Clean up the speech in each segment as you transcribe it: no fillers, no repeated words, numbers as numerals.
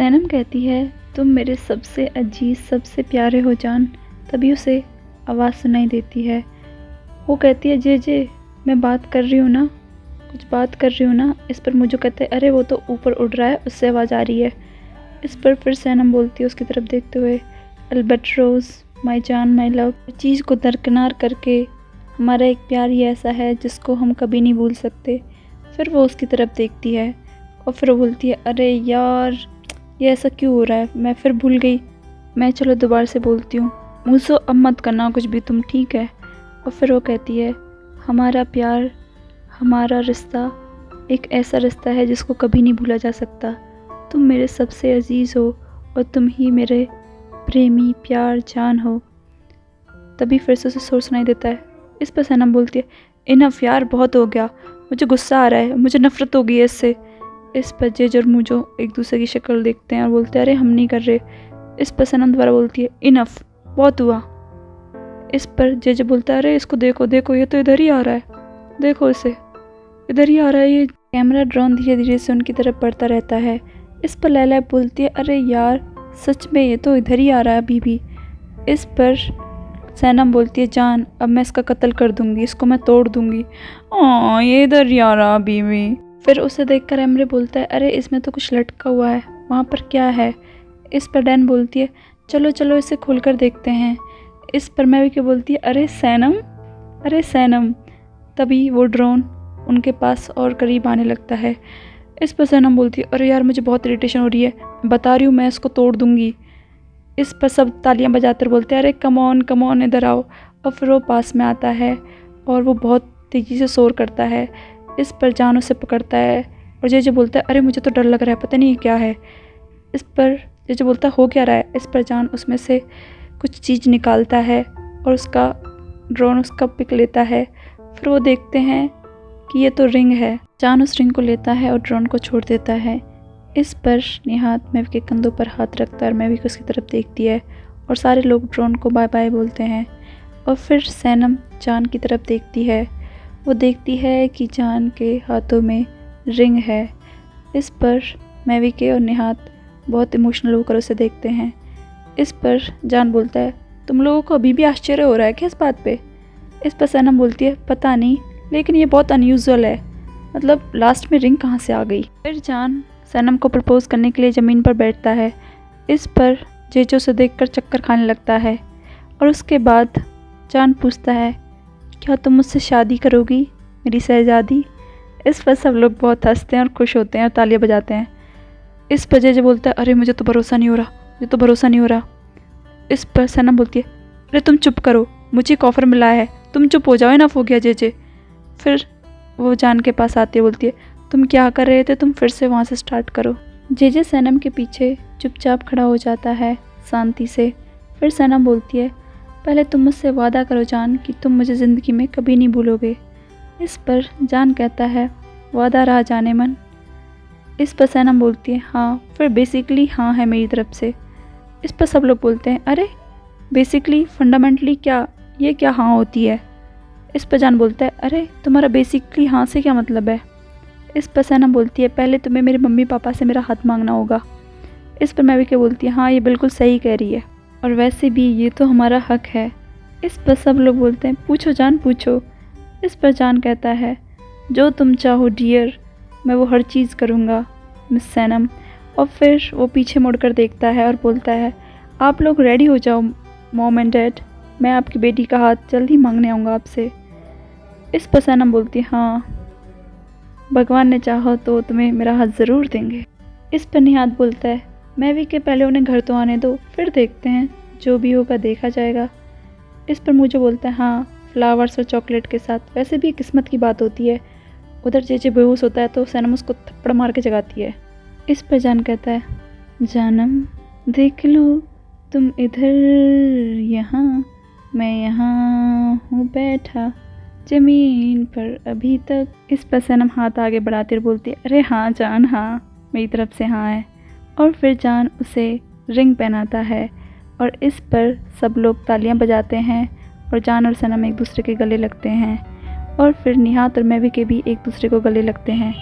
सैनम कहती है, तुम मेरे सबसे अजीज सबसे प्यारे हो जान। तभी उसे आवाज़ सुनाई देती है। वो कहती है, जे मैं बात कर रही हूँ ना, कुछ बात कर रही हूँ ना। इस पर मुझे कहते हैं, अरे वो तो ऊपर उड़ रहा है, उससे आवाज़ आ रही है। इस पर फिर सैनम बोलती है उसकी तरफ देखते हुए, अल्बेट्रोस माई जान माई लव, चीज़ को दरकिनार करके हमारा एक प्यार ही ऐसा है जिसको हम कभी नहीं भूल सकते। फिर वो उसकी तरफ देखती है और फिर वो बोलती है, अरे यार ये ऐसा क्यों हो रहा है, मैं फिर भूल गई। मैं चलो दोबारा से बोलती हूँ, मुझसे अब मत करना कुछ भी तुम, ठीक है। और फिर वो कहती है, हमारा प्यार हमारा रिश्ता एक ऐसा रिश्ता है जिसको कभी नहीं भूला जा सकता। तुम मेरे सबसे अजीज़ हो और तुम ही मेरे प्रेमी प्यार जान हो। तभी फिर से उसे शोर सुनाई देता है। इस पर सनम बोलती है, इनफ यार, बहुत हो गया, मुझे गुस्सा आ रहा है, मुझे नफ़रत हो गई है इससे। इस पर जेज और मुझो एक दूसरे की शक्ल देखते हैं और बोलते हैं, अरे हम नहीं कर रहे। इस पर सनम दोबारा बोलती है, इनफ, बहुत हुआ। इस पर जेज बोलता है, अरे इसको देखो देखो, ये तो इधर ही आ रहा है, देखो इसे, इधर ही आ रहा है ये। कैमरा ड्रोन धीरे धीरे से उनकी तरफ बढ़ता रहता है। इस पर लैला बोलती है, अरे यार सच में ये तो इधर ही आ रहा है अभी भी। इस पर सैनम बोलती है, जान अब मैं इसका कत्ल कर दूंगी, इसको मैं तोड़ दूंगी। ये इधर ही आ रहा अभी भी। फिर उसे देखकर एमरे बोलता है, अरे इसमें तो कुछ लटका हुआ है, वहाँ पर क्या है। इस पर डैन बोलती है, चलो चलो इसे खोलकर देखते हैं। इस पर मैं भी क्या बोलती है, अरे सैनम, अरे सैनम। तभी वो ड्रोन उनके पास और करीब आने लगता है। इस पर सैनम बोलती है, अरे यार मुझे बहुत इरिटेशन हो रही है, बता रही हूँ मैं इसको तोड़ दूँगी। इस पर सब तालियां बजाते बोलते हैं, अरे कम ऑन इधर आओ। और फिर वो पास में आता है और वो बहुत तेज़ी से शोर करता है। इस पर जान उसे पकड़ता है और जे बोलता है, अरे मुझे तो डर लग रहा है, पता नहीं क्या है। इस पर जे बोलता है, हो क्या रहा है। इस पर जान उसमें से कुछ चीज़ निकालता है और उसका ड्रोन उसका पिक लेता है। फिर वो देखते हैं कि ये तो रिंग है। जान उस रिंग को लेता है और ड्रोन को छोड़ देता है। इस पर निहात मैवी के कंधों पर हाथ रखता है और मैवी को उसकी तरफ देखती है और सारे लोग ड्रोन को बाय बाय बोलते हैं। और फिर सैनम जान की तरफ देखती है। वो देखती है कि जान के हाथों में रिंग है। इस पर मैवी के और निहात बहुत इमोशनल होकर उसे देखते हैं। इस पर जान बोलता है, तुम लोगों को अभी भी आश्चर्य हो रहा है क्या इस बात पे। इस पर सैनम बोलती है, पता नहीं, लेकिन ये बहुत अनयूजुअल है, मतलब लास्ट में रिंग कहाँ से आ गई। फिर जान सैनम को प्रपोज करने के लिए ज़मीन पर बैठता है। इस पर जेजो से देखकर चक्कर खाने लगता है और उसके बाद जान पूछता है, क्या तुम मुझसे शादी करोगी मेरी शहजादी। इस पर सब लोग बहुत हंसते हैं और खुश होते हैं और तालियां बजाते हैं। इस पर जेजो बोलता है, अरे मुझे तो भरोसा नहीं हो रहा, मुझे तो भरोसा नहीं हो रहा। इस पर सैनम बोलती है, अरे तुम चुप करो, मुझे एक ऑफ़र मिला है, तुम चुप हो जाओ, इनफ हो गया जेजे। फिर वो जान के पास आती है, बोलती है, तुम क्या कर रहे थे, तुम फिर से वहाँ से स्टार्ट करो। जेजे सैनम के पीछे चुपचाप खड़ा हो जाता है शांति से। फिर सैनम बोलती है, पहले तुम मुझसे वादा करो जान कि तुम मुझे ज़िंदगी में कभी नहीं भूलोगे। इस पर जान कहता है, वादा रहा जाने मन। इस पर सैनम बोलती है, हाँ। फिर बेसिकली हाँ है मेरी तरफ से। इस पर सब लोग बोलते हैं, अरे बेसिकली फंडामेंटली क्या, ये क्या हाँ होती है। इस पर जान बोलता है, अरे तुम्हारा बेसिकली हाँ से क्या मतलब है। इस पर सैनम बोलती है, पहले तुम्हें मेरे मम्मी पापा से मेरा हाथ मांगना होगा। इस पर मैवी के बोलती है, हाँ ये बिल्कुल सही कह रही है, और वैसे भी ये तो हमारा हक है। इस पर सब लोग बोलते हैं, पूछो जान पूछो। इस पर जान कहता है, जो तुम चाहो डियर, मैं वो हर चीज़ करूँगा मिस सैनम। और फिर वो पीछे मुड़कर देखता है और बोलता है, आप लोग रेडी हो जाओ मॉम एंड डैड, मैं आपकी बेटी का हाथ जल्द ही मांगने आऊँगा आपसे। इस पर सैनम बोलती है, हाँ भगवान ने चाहा तो तुम्हें मेरा हाथ ज़रूर देंगे। इस पर निहात बोलता है, मैवी के पहले उन्हें घर तो आने दो, फिर देखते हैं, जो भी होगा देखा जाएगा। इस पर मुझे बोलता है, हाँ फ्लावर्स और चॉकलेट के साथ, वैसे भी किस्मत की बात होती है। उधर जेजे बेहोश होता है तो सैनम उसको थप्पड़ मार के जगाती है। इस पर जान कहता है, जानम देख लो तुम इधर यहाँ, मैं यहाँ हूँ बैठा ज़मीन पर अभी तक। इस पर सैनम हाथ आगे बढ़ाते हुए बोलती है, अरे हाँ जान, हाँ मेरी तरफ से हाँ है। और फिर जान उसे रिंग पहनाता है और इस पर सब लोग तालियां बजाते हैं और जान और सैनम एक दूसरे के गले लगते हैं। और फिर निहात और मैवी के भी एक दूसरे को गले लगते हैं।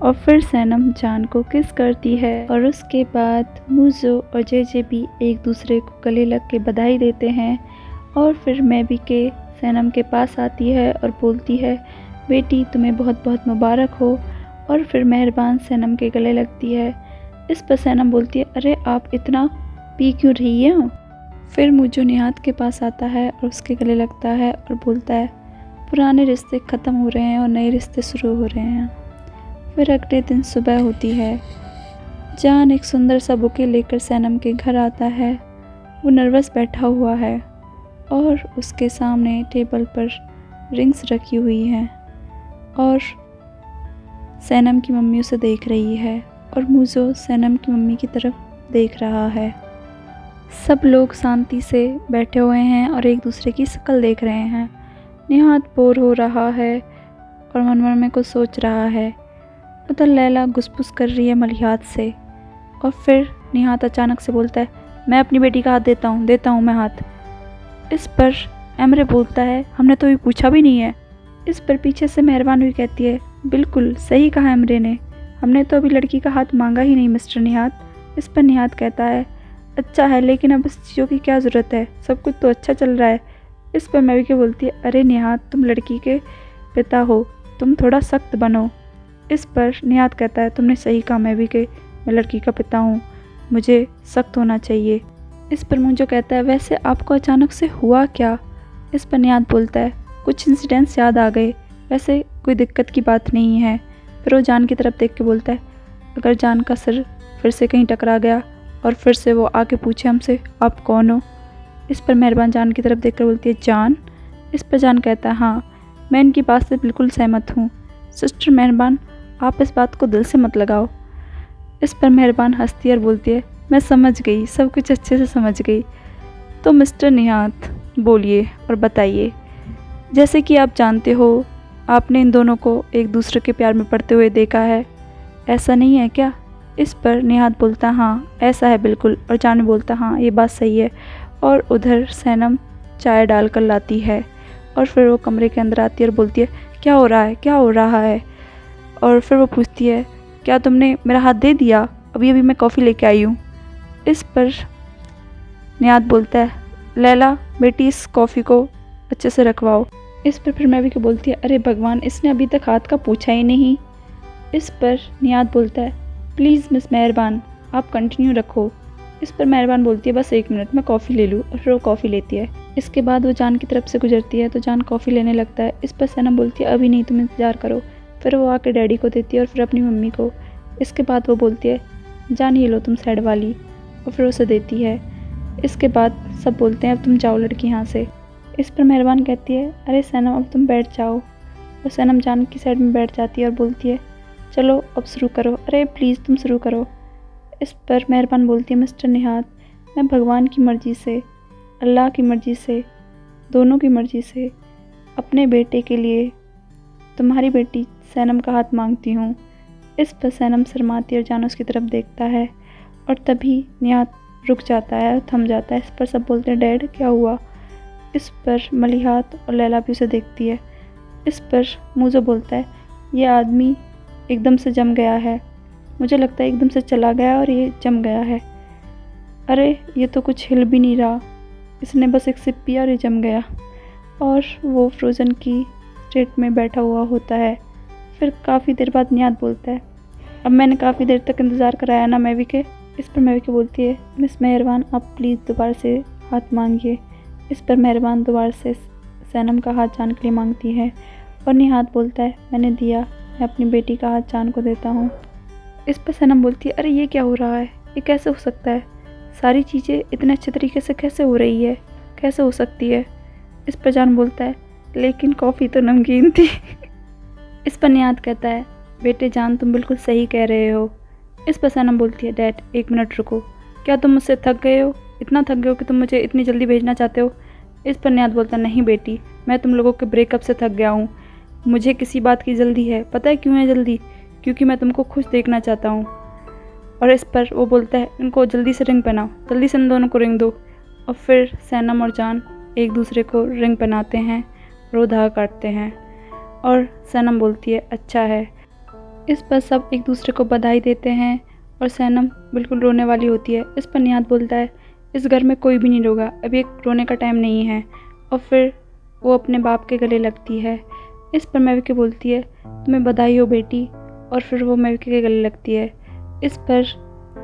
और फिर सैनम जान को किस करती है और उसके बाद मूजो और जेजे भी एक दूसरे को गले लग के बधाई देते हैं। और फिर मैवी के सैनम के पास आती है और बोलती है, बेटी तुम्हें बहुत बहुत मुबारक हो। और फिर मेहरबान सैनम के गले लगती है। इस पर सैनम बोलती है, अरे आप इतना पी क्यों रही हो। फिर मूजो निहात के पास आता है और उसके गले लगता है और बोलता है, पुराने रिश्ते ख़त्म हो रहे हैं और नए रिश्ते शुरू हो रहे हैं। फिर अगले दिन सुबह होती है। जान एक सुंदर सा बुके लेकर सैनम के घर आता है। वो नर्वस बैठा हुआ है और उसके सामने टेबल पर रिंग्स रखी हुई हैं और सैनम की मम्मी उसे देख रही है और मूजो सैनम की मम्मी की तरफ देख रहा है। सब लोग शांति से बैठे हुए हैं और एक दूसरे की शक्ल देख रहे हैं। निहात बोर हो रहा है और मन मन में कुछ सोच रहा है। उधर लैला गुसपुस कर रही है मलिहात से और फिर निहात अचानक से बोलता है, मैं अपनी बेटी का हाथ देता हूँ मैं हाथ। इस पर एमरे बोलता है, हमने तो अभी पूछा भी नहीं है। इस पर पीछे से मेहरबान भी कहती है, बिल्कुल सही कहा एमरे ने, हमने तो अभी लड़की का हाथ मांगा ही नहीं मिस्टर निहात। इस पर निहात कहता है, अच्छा है लेकिन अब इस चीज़ों की क्या ज़रूरत है, सब कुछ तो अच्छा चल रहा है। इस पर मैवी के बोलती है, अरे निहात तुम लड़की के पिता हो, तुम थोड़ा सख्त बनो। इस पर निहात कहता है, तुमने सही कहा मैवी के, मैं लड़की का पिता हूँ, मुझे सख्त होना चाहिए। इस पर मूजो कहता है, वैसे आपको अचानक से हुआ क्या। इस पर निहात बोलता है, कुछ इंसिडेंट्स याद आ गए, वैसे कोई दिक्कत की बात नहीं है। फिर वो जान की तरफ देख के बोलता है, अगर जान का सिर फिर से कहीं टकरा गया और फिर से वो आके पूछे हमसे आप कौन हो। इस पर मेहरबान जान की तरफ देखकर बोलती है, जान। इस पर जान कहता है, हाँ मैं इनकी बात से बिल्कुल सहमत हूँ। सिस्टर मेहरबान आप इस बात को दिल से मत लगाओ। इस पर मेहरबान हंसती और बोलती है, मैं समझ गई, सब कुछ अच्छे से समझ गई। तो मिस्टर निहात बोलिए और बताइए, जैसे कि आप जानते हो आपने इन दोनों को एक दूसरे के प्यार में पड़ते हुए देखा है, ऐसा नहीं है क्या। इस पर निहात बोलता, हाँ ऐसा है बिल्कुल। और जान बोलता, हाँ ये बात सही है। और उधर सैनम चाय डाल कर लाती है और फिर वो कमरे के अंदर आती है और बोलती है, क्या हो रहा है, क्या हो रहा है। और फिर वो पूछती है, क्या तुमने मेरा हाथ दे दिया, अभी अभी मैं कॉफ़ी लेके आई हूँ। इस पर निहात बोलता है, लैला बेटी इस कॉफ़ी को अच्छे से रखवाओ। इस पर फिर मैवी को बोलती है, अरे भगवान इसने अभी तक हाथ का पूछा ही नहीं। इस पर निहात बोलता है, प्लीज़ मिस मेहरबान आप कंटिन्यू रखो। इस पर मेहरबान बोलती है, बस 1 मिनट मैं कॉफ़ी ले लूँ। और फिर वो कॉफ़ी लेती है। इसके बाद वो जान की तरफ से गुजरती है तो जान कॉफ़ी लेने लगता है। इस पर सैनम बोलती है, अभी नहीं तुम इंतज़ार करो। फिर वो आके डैडी को देती है और फिर अपनी मम्मी को। इसके बाद वो बोलती है, जान ये लो तुम साइड वाली, और फिर उसे देती है। इसके बाद सब बोलते हैं, अब तुम जाओ लड़की यहाँ से। इस पर मेहरबान कहती है, अरे सैनम अब तुम बैठ जाओ। और सैनम जान की साइड में बैठ जाती है और बोलती है, चलो अब शुरू करो, अरे प्लीज़ तुम शुरू करो। इस पर मेहरबान बोलती है, मिस्टर निहात मैं भगवान की मर्ज़ी से, अल्लाह की मर्ज़ी से, दोनों की मर्ज़ी से अपने बेटे के लिए तुम्हारी बेटी सैनम का हाथ मांगती हूँ। इस पर सैनम शर्माती और जान उसकी तरफ देखता है और तभी निहात रुक जाता है, थम जाता है। इस पर सब बोलते हैं, डैड क्या हुआ। इस पर मलिहात और लैला भी उसे देखती है। इस पर मूजो बोलता है, ये आदमी एकदम से जम गया है, मुझे लगता है एकदम से चला गया और ये जम गया है। अरे ये तो कुछ हिल भी नहीं रहा, इसने बस एक सिप पिया और ये जम गया। और वो फ्रोज़न की स्टेट में बैठा हुआ होता है। फिर काफ़ी देर बाद निहात बोलता है, अब मैंने काफ़ी देर तक इंतज़ार कराया ना मैवी के। इस पर मैवी के बोलती है, मिस मेहरबान आप प्लीज़ दोबारा से हाथ मांगिए। इस पर मेहरबान दोबारा से सैनम का हाथ जान के लिए मांगती है और निहात बोलता है, मैंने दिया, मैं अपनी बेटी का हाथ जान को देता हूँ। इस पर सैनम बोलती है, अरे ये क्या हो रहा है, ये कैसे हो सकता है, सारी चीज़ें इतने अच्छे तरीके से कैसे हो रही है, कैसे हो सकती है। इस पर जान बोलता है, लेकिन कॉफ़ी तो नमकीन थी। इस पर निहात कहता है, बेटे जान तुम बिल्कुल सही कह रहे हो। इस पर सैनम बोलती है, डैड 1 मिनट रुको, क्या तुम मुझसे थक गए हो, इतना थक गए हो कि तुम मुझे इतनी जल्दी भेजना चाहते हो। इस पर निहात बोलता है, नहीं बेटी मैं तुम लोगों के ब्रेकअप से थक गया हूँ, मुझे किसी बात की जल्दी है। पता है क्यों है जल्दी, क्योंकि मैं तुमको खुश देखना चाहता हूँ। और इस पर वो बोलता है, इनको जल्दी से रिंग पहनाओ, जल्दी से इन दोनों को रिंग दो। और फिर सैनम और जान एक दूसरे को रिंग पहनाते हैं और वो धागा काटते हैं। और सैनम बोलती है, अच्छा है। इस पर सब एक दूसरे को बधाई देते हैं और सैनम बिल्कुल रोने वाली होती है। इस पर निहाद बोलता है इस घर में कोई भी नहीं रोगा, अभी एक रोने का टाइम नहीं है। और फिर वो अपने बाप के गले लगती है। इस पर मेविका बोलती है तुम्हें बधाई हो बेटी, और फिर वो मेविका के गले लगती है। इस पर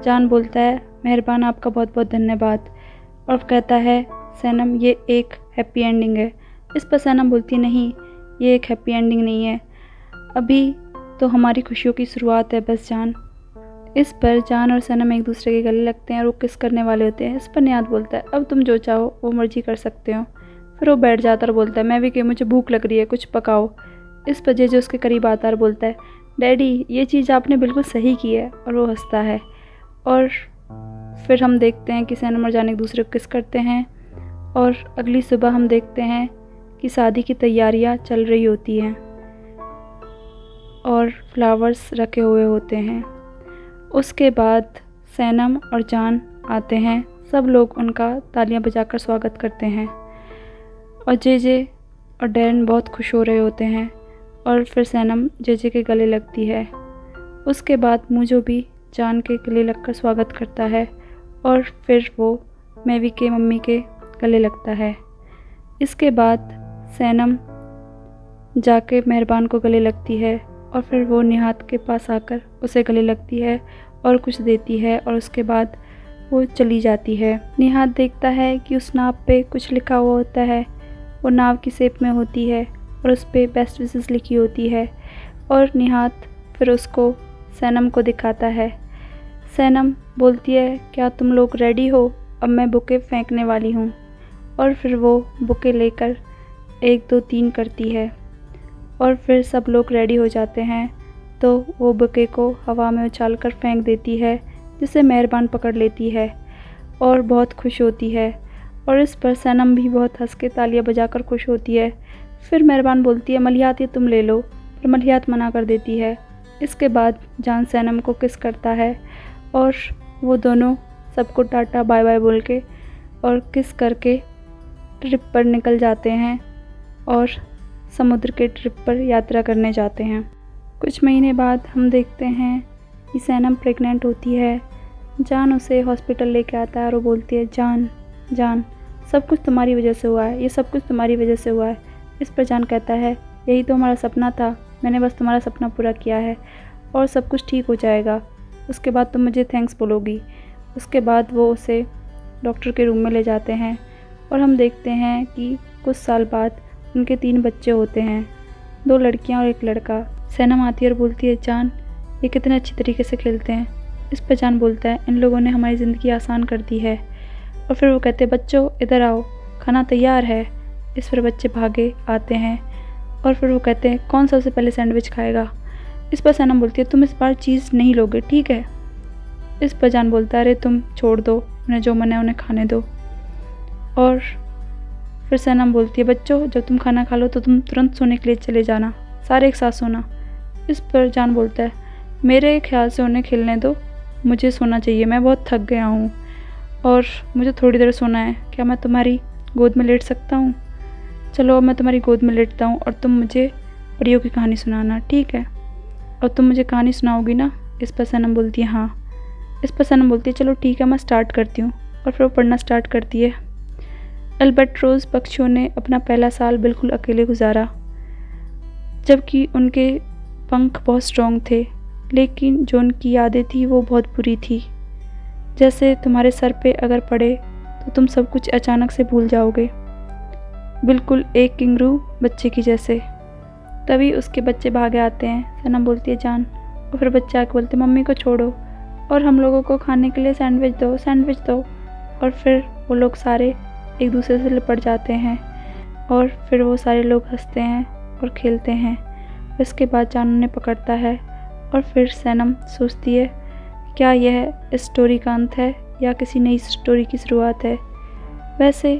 जान बोलता है मेहरबान, आपका बहुत बहुत धन्यवाद, और कहता है सैनम ये एक हैप्पी एंडिंग है। इस पर सैनम बोलती है नहीं, ये एक हैप्पी एंडिंग नहीं है, अभी तो हमारी खुशियों की शुरुआत है बस जान। इस पर जान और सैनम एक दूसरे के गले लगते हैं और वो किस करने वाले होते हैं। इस पर निहाद बोलता है अब तुम जो चाहो वो मर्जी कर सकते हो। फिर वो बैठ जाता और बोलता है मैं भी कि मुझे भूख लग रही है, कुछ पकाओ। इस पर जे उसके करीब आता और बोलता है डैडी ये चीज़ आपने बिल्कुल सही की है, और वो हंसता है। और फिर हम देखते हैं कि सैनम और जान एक दूसरे को किस करते हैं, और अगली सुबह हम देखते हैं कि शादी की तैयारियां चल रही होती हैं और फ्लावर्स रखे हुए होते हैं। उसके बाद सैनम और जान आते हैं, सब लोग उनका तालियां बजाकर स्वागत करते हैं और जे और डैरन बहुत खुश हो रहे होते हैं। और फिर सैनम जे के गले लगती है। उसके बाद मूजो भी जान के गले लगकर स्वागत करता है और फिर वो मेवी के मम्मी के गले लगता है। इसके बाद सैनम जाके मेहरबान को गले लगती है और फिर वो निहाद के पास आकर उसे गले लगती है और कुछ देती है, और उसके बाद वो चली जाती है। निहाद देखता है कि उस नाव पे कुछ लिखा हुआ होता है, वो नाव की शेप में होती है और उस पे बेस्ट विशेस लिखी होती है। और निहाद फिर उसको सैनम को दिखाता है। सैनम बोलती है क्या तुम लोग रेडी हो, अब मैं बुके फेंकने वाली हूँ। और फिर वो बुके लेकर 1 2 3 करती है और फिर सब लोग रेडी हो जाते हैं, तो वो बुके को हवा में उछालकर फेंक देती है, जिसे मेहरबान पकड़ लेती है और बहुत खुश होती है। और इस पर सैनम भी बहुत हंस के तालियां बजाकर खुश होती है। फिर मेहरबान बोलती है मलिहात ये तुम ले लो, पर मलिहात मना कर देती है। इसके बाद जान सैनम को किस करता है और वो दोनों सबको टाटा बाय बाय बोल के और किस करके ट्रिप पर निकल जाते हैं और समुद्र के ट्रिप पर यात्रा करने जाते हैं। कुछ महीने बाद हम देखते हैं कि सैनम प्रेग्नेंट होती है। जान उसे हॉस्पिटल लेके आता है और वो बोलती है जान जान सब कुछ तुम्हारी वजह से हुआ है, ये सब कुछ तुम्हारी वजह से हुआ है। इस पर जान कहता है यही तो हमारा सपना था, मैंने बस तुम्हारा सपना पूरा किया है और सब कुछ ठीक हो जाएगा, उसके बाद तुम मुझे थैंक्स बोलोगी। उसके बाद वो उसे डॉक्टर के रूम में ले जाते हैं और हम देखते हैं कि कुछ साल बाद उनके 3 बच्चे होते हैं, 2 लड़कियां और 1 लड़का। सैनम आती है और बोलती है जान ये कितने अच्छी तरीके से खेलते हैं। इस पर जान बोलता है इन लोगों ने हमारी ज़िंदगी आसान कर दी है। और फिर वो कहते हैं बच्चों इधर आओ, खाना तैयार है। इस पर बच्चे भागे आते हैं और फिर वो कहते हैं कौन सबसे पहले सैंडविच खाएगा। इस पर सैनम बोलती है तुम इस बार चीज़ नहीं लोगे ठीक है। इस पर जान बोलता है अरे तुम छोड़ दो, उन्हें जो मन है उन्हें खाने दो। और फिर सैनम बोलती है बच्चों जब तुम खाना खा लो तो तुम तुरंत सोने के लिए चले जाना, सारे एक साथ सोना। इस पर जान बोलता है मेरे ख्याल से उन्हें खेलने दो, मुझे सोना चाहिए, मैं बहुत थक गया हूँ और मुझे थोड़ी देर सोना है, क्या मैं तुम्हारी गोद में लेट सकता हूँ? चलो मैं तुम्हारी गोद में लेटता हूँ और तुम मुझे परियों की कहानी सुनाना ठीक है, और तुम मुझे कहानी सुनाओगी ना? इस पर सैनम बोलती है हाँ। इस पर सैनम बोलती है चलो ठीक है मैं स्टार्ट करती हूँ, और फिर वो पढ़ना स्टार्ट करती है। अल्बाट्रोस पक्षियों ने अपना पहला साल बिल्कुल अकेले गुजारा, जबकि उनके पंख बहुत स्ट्रॉन्ग थे, लेकिन जो उनकी यादें थी वो बहुत बुरी थी। जैसे तुम्हारे सर पे अगर पड़े तो तुम सब कुछ अचानक से भूल जाओगे, बिल्कुल एक किंगरू बच्चे की जैसे। तभी उसके बच्चे भागे आते हैं। सैनम बोलती है जान, और फिर बच्चे आके बोलते मम्मी को छोड़ो और हम लोगों को खाने के लिए सैंडविच दो, सैंडविच दो। और फिर वो लोग सारे एक दूसरे से लिपट जाते हैं और फिर वो सारे लोग हंसते हैं और खेलते हैं। इसके बाद जान उन्हें पकड़ता है और फिर सैनम सोचती है क्या यह इस स्टोरी का अंत है या किसी नई स्टोरी की शुरुआत है। वैसे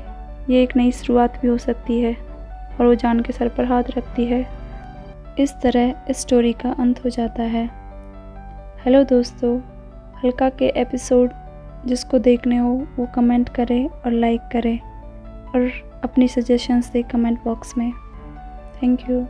ये एक नई शुरुआत भी हो सकती है। और वो जान के सर पर हाथ रखती है। इस तरह इस स्टोरी का अंत हो जाता है। हेलो दोस्तों, हल्का के एपिसोड जिसको देखने हो वो कमेंट करें और लाइक करें और अपनी सजेशंस दें कमेंट बॉक्स में। Thank you.